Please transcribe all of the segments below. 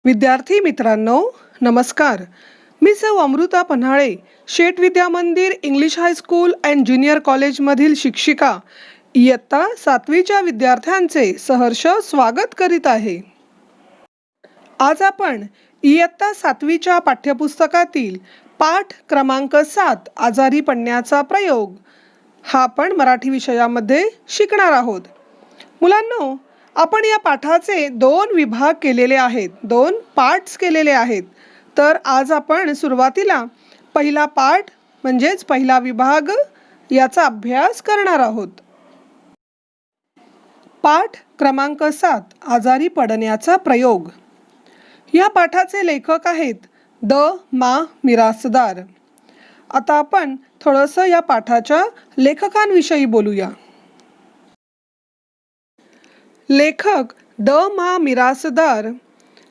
विद्यार्थी मित्रांनो, नमस्कार. मी सौ अमृता पन्हाळे, शेठ विद्या मंदिर इंग्लिश हायस्कूल अँड ज्युनियर कॉलेजमधील शिक्षिका, इयत्ता 7वीच्या विद्यार्थ्यांचे सहर्ष स्वागत करीत आहे. आज आपण इयत्ता 7वीच्या पाठ्यपुस्तकातील पाठ क्रमांक 7 आजारी पडण्याचा प्रयोग हा आपण मराठी विषयामध्ये शिकणार आहोत. मुलांनो, आपण या पाठाचे 2 विभाग केलेले आहेत, 2 पार्ट्स केलेले आहेत. तर आज आपण सुरुवातीला पहिला पाठ म्हणजेच पहिला विभाग याचा अभ्यास करणार आहोत. पाठ क्रमांक 7 आजारी पडण्याचा प्रयोग. या पाठाचे लेखक आहेत द मा मिरासदार. आता आपण थोडंसं या पाठाच्या लेखकांविषयी बोलूया. लेखक द मा मिरासदार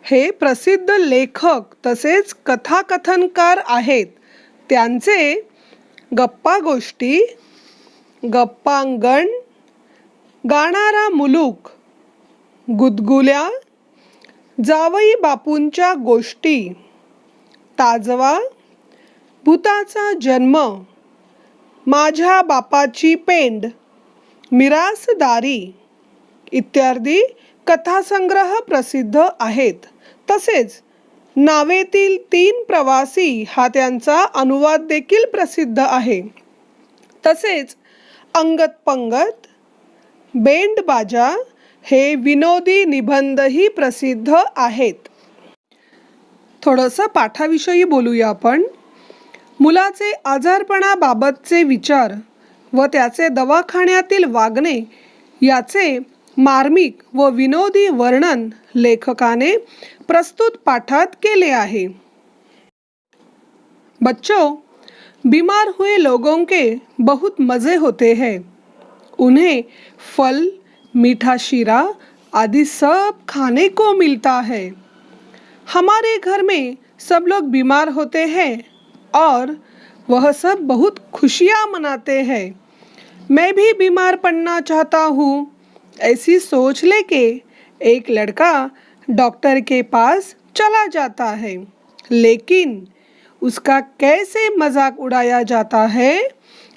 हे प्रसिद्ध लेखक तसेच कथाकथनकार आहेत. त्यांचे गप्पा गोष्टी, गप्पांगण, गाणारा मुलूक, गुदगुल्या, जावई बापूंच्या गोष्टी, ताजवा, भूताचा जन्म, माझ्या बापाची पेंड, मिरासदारी इत्यादी कथासंग्रह प्रसिद्ध आहेत. तसेच नावेतील 3 प्रवासी हा त्यांचा अनुवाद देखील प्रसिद्ध आहे. तसेच अंगत पंगत, बेंड बाजा हे विनोदी निबंधही प्रसिद्ध आहेत. थोडंसं पाठाविषयी बोलूया आपण. मुलाचे आजारपणाबाबतचे विचार व त्याचे दवाखान्यातील वागणे याचे मार्मिक व विनोदी वर्णन लेखकाने प्रस्तुत पाठात केले आहे. बच्चों, बीमार हुए लोगों के बहुत मज़े होते हैं. उन्हें फल, मीठा शीरा आदि सब खाने को मिलता है. हमारे घर में सब लोग बीमार होते हैं और वह सब बहुत खुशियाँ मनाते हैं. मैं भी बीमार पड़ना चाहता हूँ. ऐसी सोच लेके एक लड़का डॉक्टर के पास चला जाता है. लेकिन उसका कैसे मजाक उड़ाया जाता है,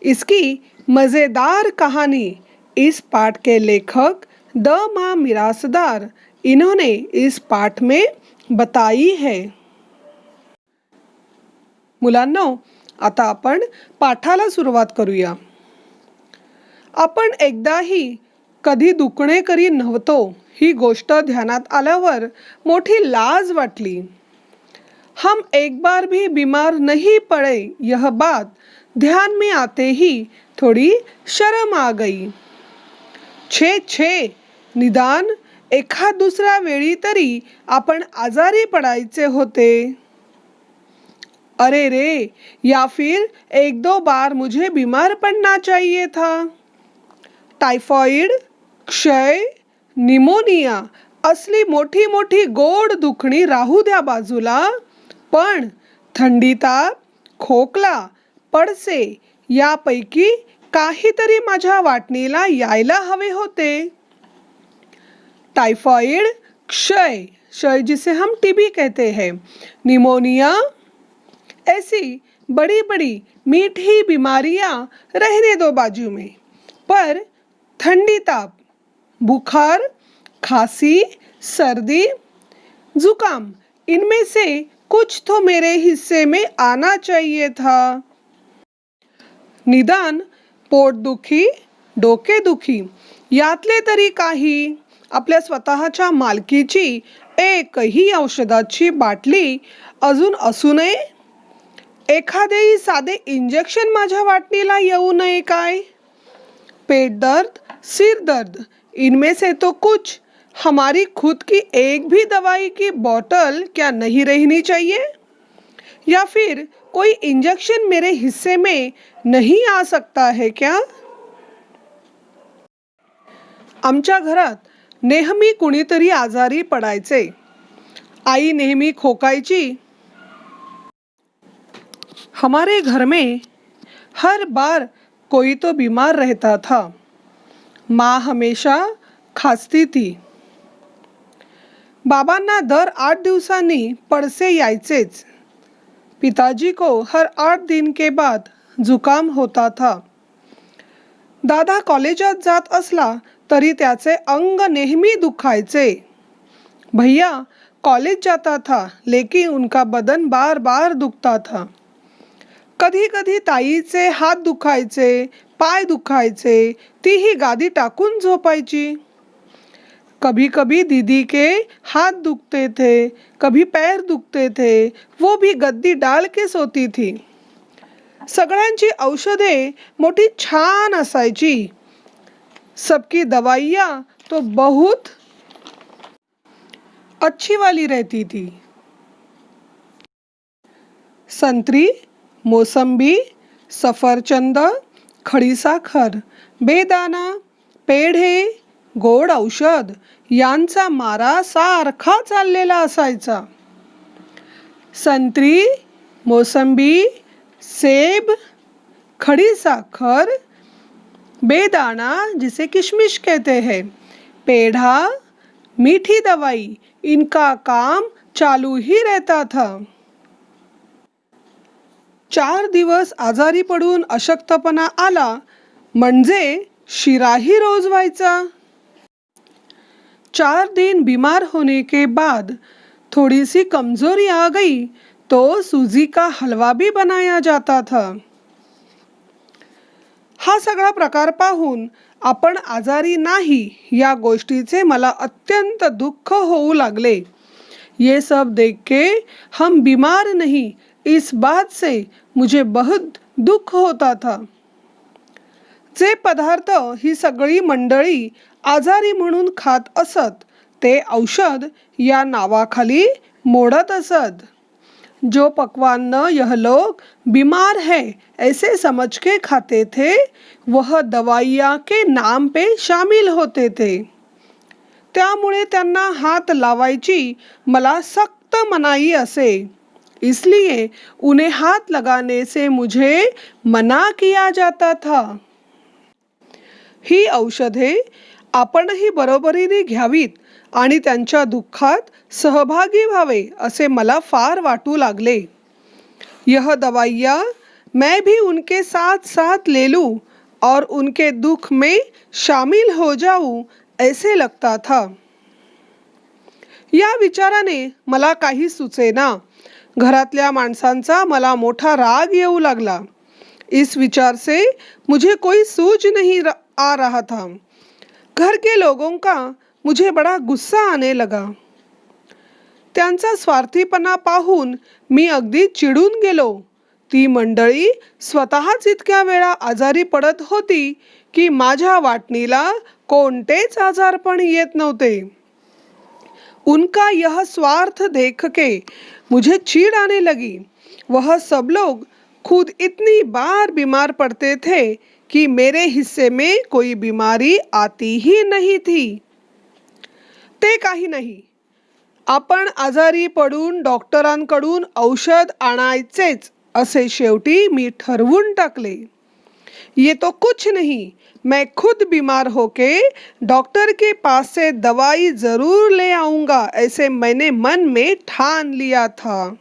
इसकी मज़ेदार कहानी इस पाठ के लेखक द मा मिरासदार इन्होंने इस पाठ में बताई है. मुलांनो, आता आपण पाठाला सुरुवात करूया. आपण एकदाही कधी दुखणे करी नव्हतो ही गोष्ट ध्यानात आल्यावर मोठी लाज वाटली. हम एक बार भी बीमार नहीं पड़े यह बात ध्यान में आते ही थोड़ी शर्म आ गई. छे छे, निदान एखाद दुसऱ्या वेळी तरी आपण आजारी पडायचे होते. अरे रे, या फिर 1-2 बार मुझे बीमार पड़ना चाहिए था. टायफॉइड, क्षय, निमोनिया असली मोठी मोठी गोड दुखणी राहू द्या बाजूला, पण थंडी ताप, खोकला, पडसे यापैकी काहीतरी माझ्या वाटणीला यायला हवे होते. टाइफॉइड, क्षय, क्षय जिसे हम टीबी कहते हैं, निमोनिया, ऐसी बड़ी बड़ी मीठी बीमारियां रहने दो बाजू में, पर ठंडी ताप, बुखार, खांसी, सर्दी, जुकाम इनमें से कुछ तो मेरे हिस्से में आना चाहिए था. निदान पोटदुखी, डोकेदुखी यातले तरी काही आपल्या स्वतःच्या मालकीची एकही औषधाची बाटली अजून असू नये. एखादेही साधे इंजेक्शन माझ्या वाटणीला येऊ नये काय. पेट दर्द, सिर दर्द इनमें से तो कुछ हमारी खुद की एक भी दवाई की बोतल क्या नहीं रहनी चाहिए, या फिर कोई इंजेक्शन मेरे हिस्से में नहीं आ सकता है क्या. आमच्या घरात नेहमी कुणीतरी आजारी पडायचे. आई नेहमी खोकायची. हमारे घर में हर बार कोई तो बीमार रहता था. माँ हमेशा खांसती थी. बाबांना दर 8 दिवसांनी पड़से यायचेच। पिताजी को हर 8 दिन के बाद जुकाम होता था। दादा कॉलेजात जात असला तरी त्याचे अंग नेहमी दुखायचे। भैया कॉलेज जाता था लेकिन उनका बदन बार बार दुखता था। कधी कधी ताईचे हात दुखायचे, पाय दुखायचे, तीही गादी टाकून झोपायची। कभी कभी दीदी के हाथ दुखते थे, कभी पैर दुखते थे, वो भी गद्दी डाल के सोती थी। सगळ्यांची औषधे मोठी छान असायची। सबकी दवाइयाँ तो बहुत अच्छी वाली रहती थी। संतरी, मोसंबी, सफरचंद, खडीसाखर, बेदाना, पेढे, गोड औषध यांचा मारा सारखा चाललेला असायचा। संतरी, मोसंबी, सेब, खडीसाखर, बेदाना जिसे किशमिश कहते हैं, पेढ़ा, मीठी दवाई, इनका काम चालू ही रहता था। 4 दिवस आजारी पडून अशक्तपणा आला म्हणजे शिराही रोज व्हायचा। 4 दिन बीमार होने के बाद थोड़ी सी कमजोरी आ गई तो सूजी का हलवा भी बनाया जाता था। हा सगळा प्रकार पाहून आपण आजारी नाही या गोष्टीचे मला अत्यंत दुःख होऊ लागले। ये सब देख के हम बीमार नहीं इस बात से मुझे बहुत दुःख होता था। जे पदार्थ ही सगळी मंडळी आजारी म्हणून खात असत ते औषध या नावाखाली मोडत असत। जो पकवान यह लोग बीमार है ऐसे समझ के खाते थे वह दवाइयाँ के नाम पे शामिल होते थे। त्यामुळे त्यांना हात लावायची मला सख्त मनाई असे, इसलिए उन्हें हाथ लगाने से मुझे मना किया जाता था। ही औषधे आपणही बरोबरीने घ्यावीत आणि त्यांच्या दुःखात सहभागी व्हावे असे मला फार वाटू लागले। यह दवाइयाँ मैं भी उनके साथ साथ ले लूं और उनके दुख में शामिल हो जाऊं ऐसे लगता था। या विचाराने मला काही सुचेना। घरातल्या माणसांचा मला मोठा राग येऊ लागला। इस विचार से मुझे कोई सूझ नहीं आ रहा था। घर के लोगों का मुझे बड़ा गुस्सा आने लगा। त्यांचा स्वार्थीपणा पाहून मी अगदी चिडून गेलो। ती मंडळी स्वतःच इतक्या वेळा आजारी पडत होती की माझ्या वाटणीला कोणतेच आजारपण येत नव्हते। उनका यह स्वार्थ देख के मुझे चीड़ आने लगी। वह सब लोग खुद इतनी बार बीमार पड़ते थे कि मेरे हिस्से में कोई बीमारी आती ही नहीं थी। ते काही नाही, आपण आजारी पडून डॉक्टरांकडून औषध आणायचेच असे शेवटी मी ठरवून टाकले। ये तो कुछ नहीं, मैं खुद बीमार होके डॉक्टर के पास से दवाई जरूर ले आऊंगा ऐसे मैंने मन में ठान लिया था।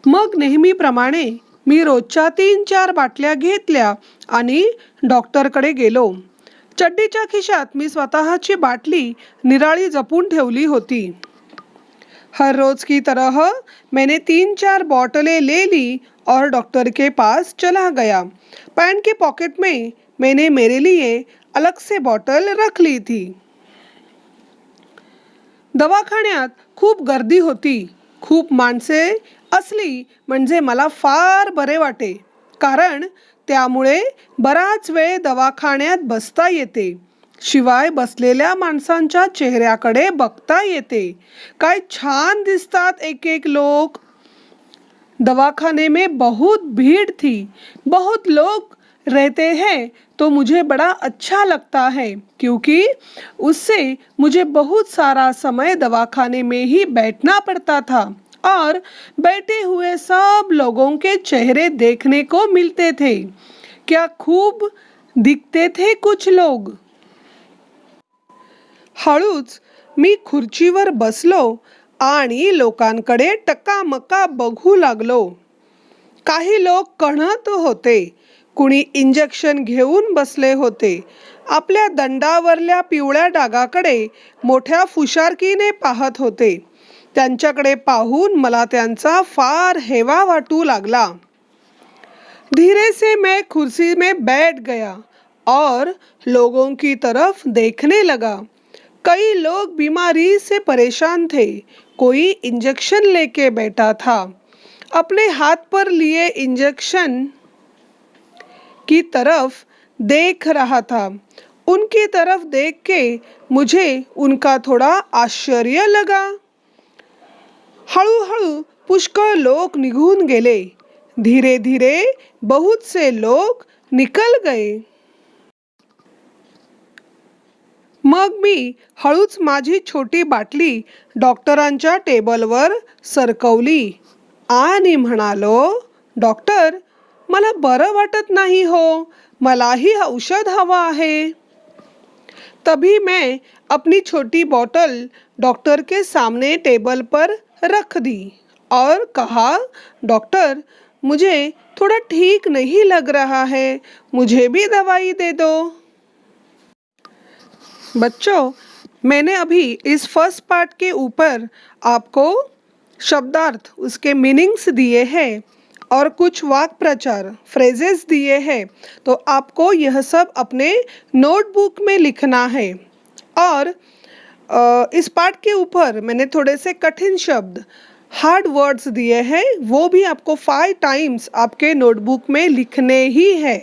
मग नेहमीप्रमाणे मी रोजच्या 3-4 बाटल्या घेतल्या आणि डॉक्टरकडे गेलो। चड्डीच्या खिशात मी स्वतःची बाटली निराळी जपून ठेवली होती। हर रोज की तरह मैंने 3-4 बोतलें ले ली और डॉक्टर के पास चला गया। पैंट के पॉकेट में मैंने मेरे लिए अलग से बोतल रख ली थी। दवाखान्यात खूप गर्दी होती। खूप माणसे असली म्हणजे मला फार बरे वाटे, कारण त्यामुळे बराच वेळ दवाखान्यात बसता येते। शिवाय बसलेल्या माणसांच्या चेहऱ्याकडे बघता येते। काय छान दिसतात एक एक लोग। दवाखाने में बहुत भीड़ थी। बहुत लोग रहते हैं तो मुझे बड़ा अच्छा लगता है क्योंकि उससे मुझे बहुत सारा समय दवाखाने में ही बैठना पड़ता था और बैठे हुए सब लोगों के चेहरे देखने को मिलते थे। क्या खूब दिखते थे कुछ लोग। हळूच मी खुर्चीवर बसलो आणि लोकांकडे टकामका बघू लागलो. काही लोक कण्हत होते, कुणी इंजेक्शन घेऊन बसले होते. आपल्या दंडावरल्या पिवळ्या डागाकडे मोठ्या फुशारकीने पाहत होते. त्यांच्याकडे पाहून मला त्यांचा फार हेवा वाटू लागला. धीरे से मैं कुर्सी में बैठ गया और लोगों की तरफ देखने लगा. कई लोग बीमारी से परेशान थे. कोई इंजेक्शन लेके बैठा था. अपने हाथ पर लिए इंजेक्शन की तरफ देख रहा था. उनकी तरफ देख के मुझे उनका थोड़ा आश्चर्य लगा. हळूहळू पुष्कळ लोक निघून गेले. धीरे धीरे बहुत से लोग निकल गए. मग मी हळूच माझी छोटी बाटली डॉक्टरांच्या टेबलवर सरकवली आणि म्हणालो, डॉक्टर, मला बरं वाटत नाही हो, मलाही औषध हवं आहे. तभी मैं अपनी छोटी बोतल डॉक्टर के सामने टेबल पर रख दी और कहा, डॉक्टर, मुझे थोड़ा ठीक नहीं लग रहा है, मुझे भी दवाई दे दो. बच्चों, मैंने अभी इस फर्स्ट पार्ट के ऊपर आपको शब्दार्थ, उसके मीनिंग्स दिए हैं और कुछ वाक्य प्रचार, फ्रेजेस दिए हैं. तो आपको यह सब अपने नोटबुक में लिखना है. और इस पार्ट के ऊपर मैंने थोड़े से कठिन शब्द, हार्ड वर्ड्स दिए हैं, वो भी आपको 5 टाइम्स आपके नोटबुक में लिखने ही है.